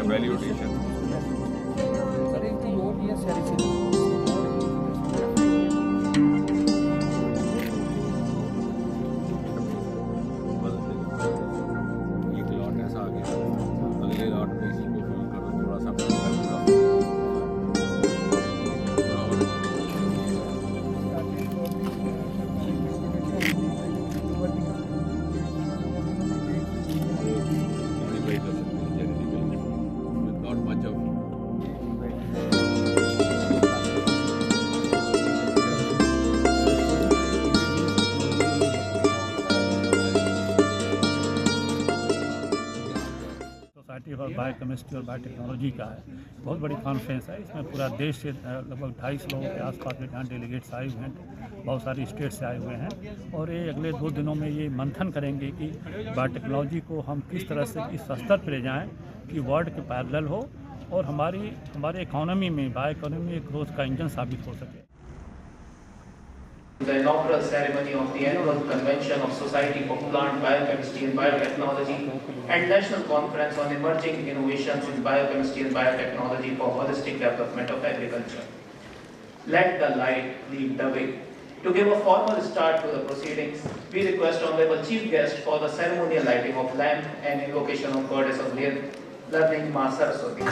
value addition. एक lot ऐसा आ गया, अगले लॉट में इसी को फिल करो, थोड़ा सा सोसाइटी फॉर बायोकेमिस्ट्री और बायोटेक्नोलॉजी का है। बहुत बड़ी कॉन्फ्रेंस है। इसमें पूरा देश से लगभग 250 लोगों के आसपास में यहाँ डेलीगेट्स आए हुए हैं, बहुत सारी स्टेट से आए हुए हैं। और ये अगले 2 दिनों में ये मंथन करेंगे कि बायोटेक्नोलॉजी को हम किस तरह से इस स्तर पर ले जाएँ कि वर्ल्ड के पैरेलल हो और हमारे इकोनॉमी में बायो इकोनॉमी में ग्रोथ का इंजन साबित हो सके। The inaugural ceremony of the annual convention of Society for Plant Biochemistry and Biotechnology and National Conference on Emerging Innovations in Biochemistry and Biotechnology for Holistic Development of Agriculture. Let the light lead the way. To give a formal start to the proceedings, we request Honorable Chief Guest for the ceremonial lighting of lamp and invocation of Goddess of Learning, Ma Saraswati.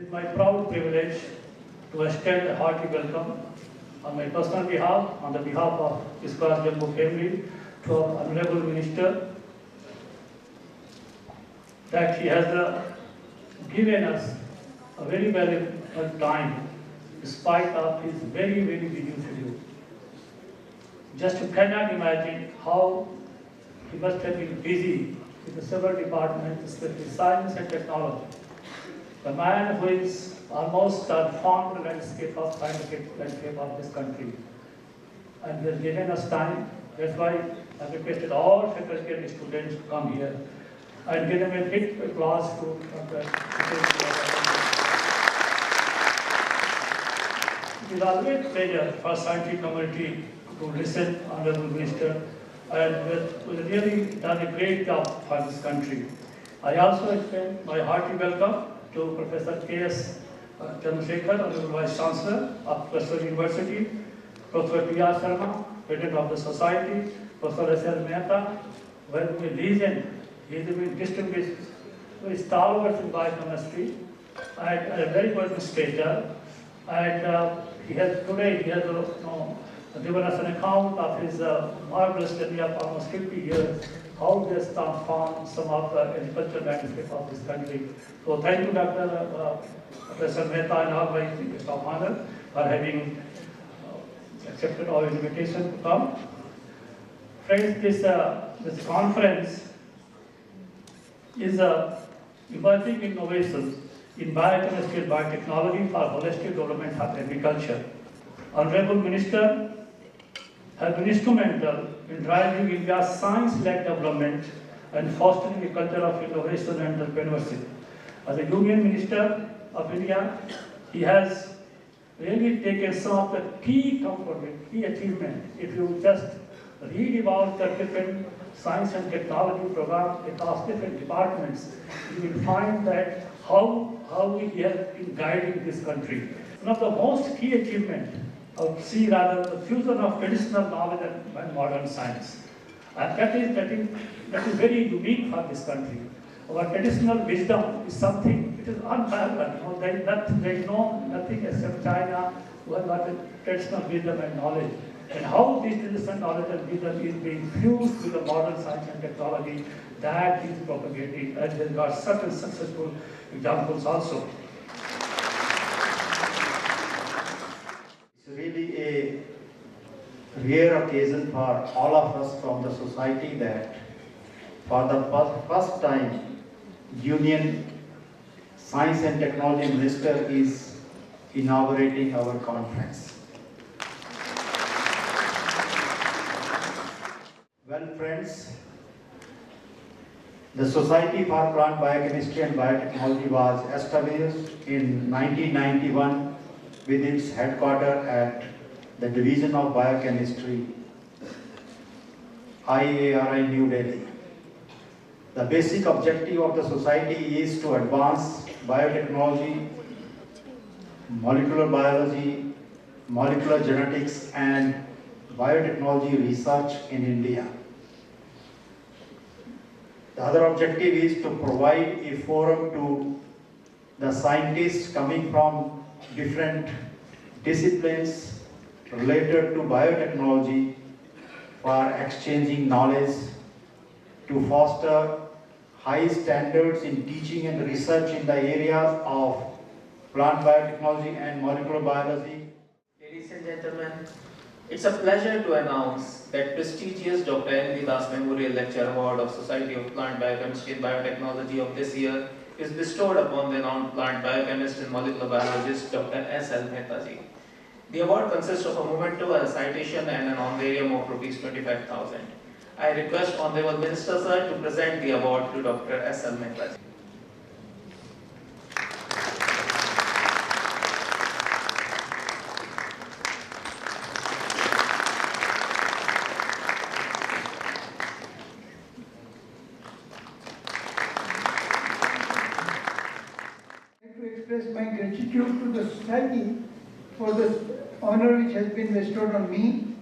My proud privilege to extend a hearty welcome on my personal behalf, on the behalf of Iskras Jammu family, to our Honorable Minister, that he has given us a very valuable time despite of his very, very busy schedule. Just you cannot imagine how he must have been busy with the several departments, especially science and technology. The man who is almost transformed the landscape of scientific landscape of this country. And he has given us time. That's why I requested all faculty and students to come here and give them a big applause to It is always a pleasure for scientific community to listen Honorable Minister, and we really done a great job for this country. I also extend my hearty welcome to Professor K.S. Chandrasekhar, Honorable Vice Chancellor of Western University, Professor P.R. Sharma, President of the Society, Professor S.L. Mehta, well, a legend. He has been distinguished with stalwarts in biochemistry at a very good stature. And he has given us an account of his marvelous journey of almost 50 years, how he has transformed some of the agricultural landscape of this country. So thank you, Dr. Professor Mehta and all my guest of honor for having accepted our invitation to come. Friends, this conference is emerging innovations in Biochemistry and Biotechnology for holistic development of agriculture. Honorable Minister has been instrumental in driving India's science-led development and fostering a culture of innovation and entrepreneurship. As a Union Minister of India, he has really taken some of the key components, key achievements. If you just read about the different science and technology programs across different departments, you will find that how he has been guiding this country. One of the most key achievements, I would see rather the fusion of traditional knowledge and modern science. And that is very unique for this country. Our traditional wisdom is something which is unparalleled. There is nothing except China who has got the traditional wisdom and knowledge. And how this traditional knowledge and wisdom is being fused with the modern science and technology, that is propagating, and there are certain successful examples also. It's really a rare occasion for all of us from the society that for the first time Union Science and Technology Minister is inaugurating our conference. Well friends, the Society for Plant Biochemistry and Biotechnology was established in 1991 with its headquarters at the Division of Biochemistry, IARI, New Delhi. The basic objective of the society is to advance biotechnology, molecular biology, molecular genetics, and biotechnology research in India. The other objective is to provide a forum to the scientists coming from different disciplines related to biotechnology for exchanging knowledge, to foster high standards in teaching and research in the areas of plant biotechnology and molecular biology. Ladies and gentlemen, it's a pleasure to announce that prestigious Dr. N. V. Das Memorial Lecture Award of Society of Plant Biochemistry and Biotechnology of this year is bestowed upon the renowned plant biochemist and molecular biologist Dr. S. L. Mehta ji. The award consists of a memento, a citation, and an honorarium of Rs 25,000. I request Honorable Minister Sir to present the award to Dr. S. L. Mehta ji. Express my gratitude to the society for the honor which has been bestowed on me.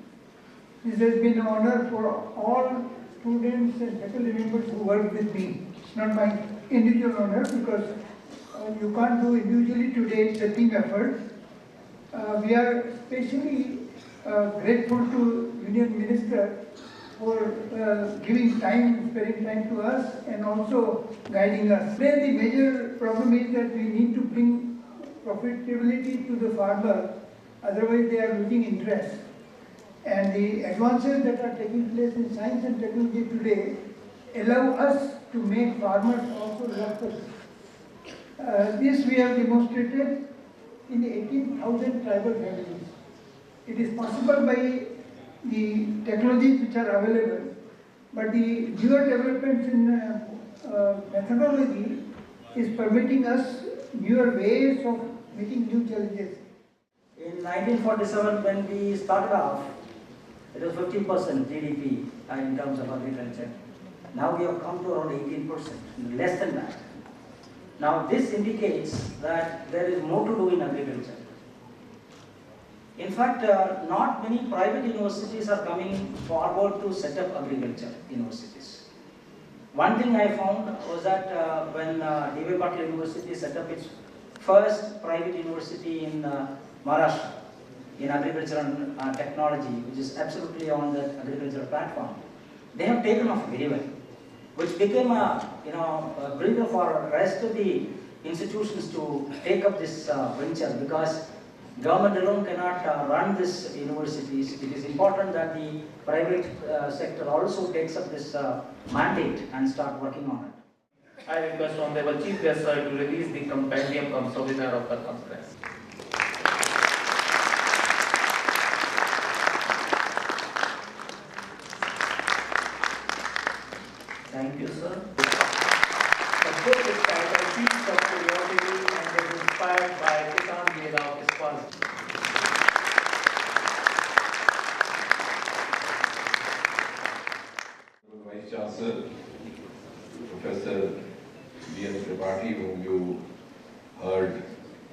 This has been an honor for all students and faculty members who work with me. It's not my individual honor because you can't do individually today, it's a team effort. We are especially grateful to Union Minister for giving time, sparing time to us and also guiding us. Today the major problem is that we need to bring profitability to the farmer, otherwise they are losing interest. And the advances that are taking place in science and technology today allow us to make farmers also love us. This we have demonstrated in 18,000 tribal families. It is possible by the technologies which are available, but the newer developments in methodology is permitting us newer ways of meeting new challenges. In 1947, when we started off, it was 15% GDP in terms of agriculture. Now we have come to around 18%, less than that. Now this indicates that there is more to do in agriculture. In fact, not many private universities are coming forward to set up agriculture universities. One thing I found was that when D.V. Patil University set up its first private university in Maharashtra, in agriculture and technology, which is absolutely on the agricultural platform, they have taken off very well, which became a breather for rest of the institutions to take up this venture, because government alone cannot run these universities. It is important that the private sector also takes up this mandate and start working on it. I request Honorable Chief Guest Sir to release the compendium cum souvenir of the conference. Thank you, sir. The book is titled Seeds of Curiosity and is inspired by Kisan Mela of Ispan. Vice Chancellor, Professor B.S. Tripathi, whom you heard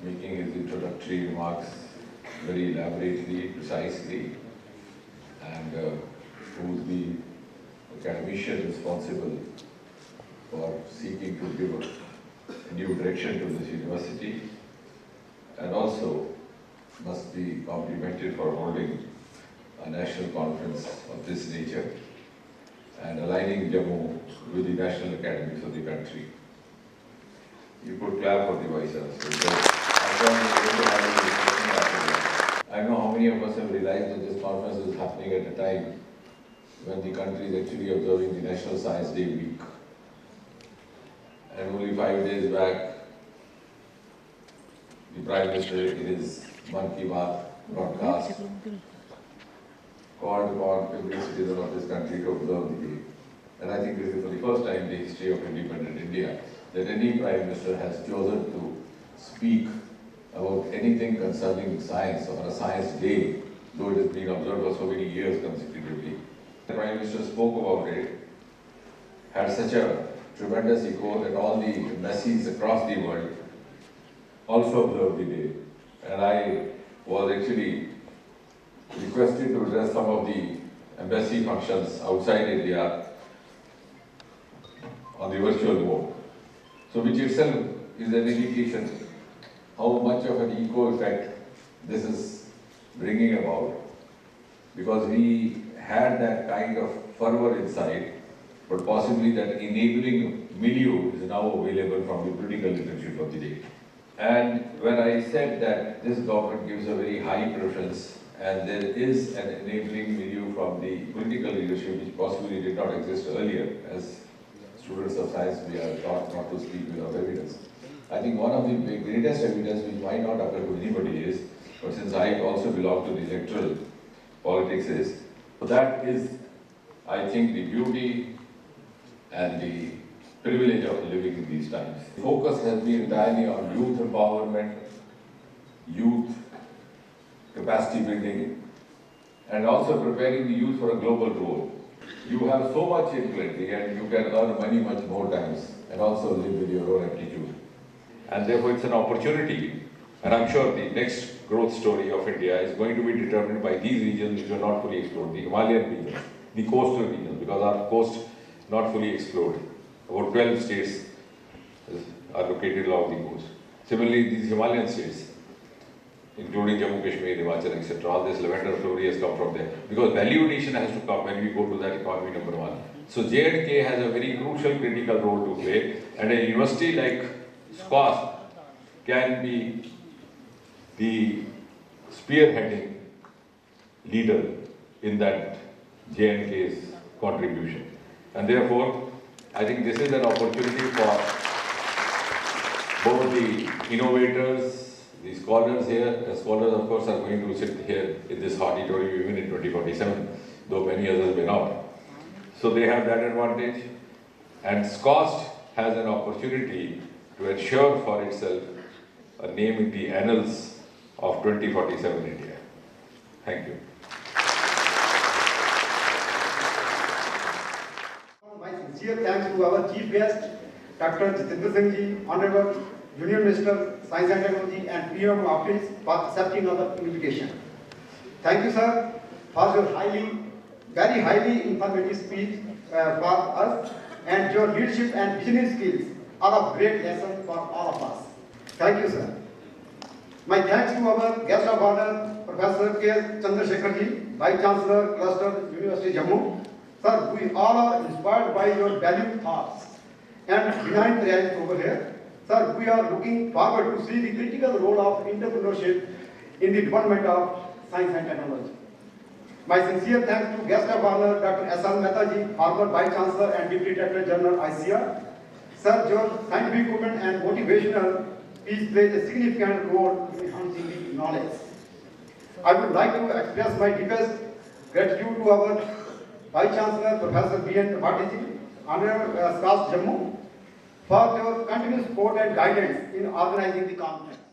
making his introductory remarks very elaborately, precisely, and who is the academician responsible for seeking to give a new direction to this university, and also must be complimented for holding a national conference of this nature and aligning Jammu with the national academics of the country. You could clap for the Vice Chancellor. I don't know how many of us have realized that this conference is happening at a time when the country is actually observing the National Science Day week. And only 5 days back, the Prime Minister in his Mann Ki Baat broadcast called upon every citizen of this country to observe the day. And I think this is for the first time in the history of independent India that any Prime Minister has chosen to speak about anything concerning science on a science day, though it has been observed for so many years consecutively. The Prime Minister spoke about it, had such a tremendous echo that all the embassies across the world also observed the day. And I was actually requested to address some of the embassy functions outside India on the virtual mode. So which itself is an indication how much of an eco effect this is bringing about, because we had that kind of fervor inside, but possibly that enabling milieu is now available from the political leadership of the day. And when I said that this government gives a very high preference and there is an enabling milieu from the political leadership which possibly did not exist earlier, as students of science we are taught not to speak without evidence. I think one of the greatest evidence which might not occur to anybody is, but since I also belong to the electoral politics is, so that is, I think, the beauty and the privilege of living in these times. The focus has been entirely on youth empowerment, youth capacity building, and also preparing the youth for a global role. You have so much in plenty and you can earn money much more times and also live with your own aptitude. And therefore it's an opportunity, and I'm sure the next growth story of India is going to be determined by these regions which are not fully explored, the Himalayan regions, the coastal regions, because our coast is not fully explored. About 12 states are located along the coast. Similarly, these Himalayan states, including Jammu, Kashmir, Himachal, etc., all this lavender flora has come from there. Because value addition has to come when we go to that economy number one. So J&K has a very crucial, critical role to play, and a university like SCOST can be the spearheading leader in that J&K's contribution. And therefore, I think this is an opportunity for both the innovators, the scholars here. The scholars, of course, are going to sit here in this auditorium even in 2047, though many others may not. So they have that advantage. And SCOST has an opportunity to ensure for itself a name in the annals of 2047 India. Thank you. My sincere thanks to our chief guest, Dr. Jitendra Singh Ji, Honorable Union Minister, Science and Technology and PM Office for accepting our invitation. Thank you, sir, for your very highly informative speech for us, and your leadership and visionary skills are a great lesson for all of us. Thank you, sir. My thanks to our guest of honor, Professor K. Chandrasekhar Ji, Vice Chancellor, Cluster, University Jammu. Sir, we all are inspired by your valued thoughts and behind the eyes over here. Sir, we are looking forward to see the critical role of entrepreneurship in the development of science and technology. My sincere thanks to guest of honor, Dr. S.R. Mehta Ji, former Vice Chancellor and Deputy Director General ICR. Sir, your scientific commitment and motivational speech plays a significant role in enhancing the knowledge. I would like to express my deepest gratitude to our Vice Chancellor, Professor B.N. Bhattiji, Honorable SAS Jammu, for your continuous support and guidance in organizing the conference.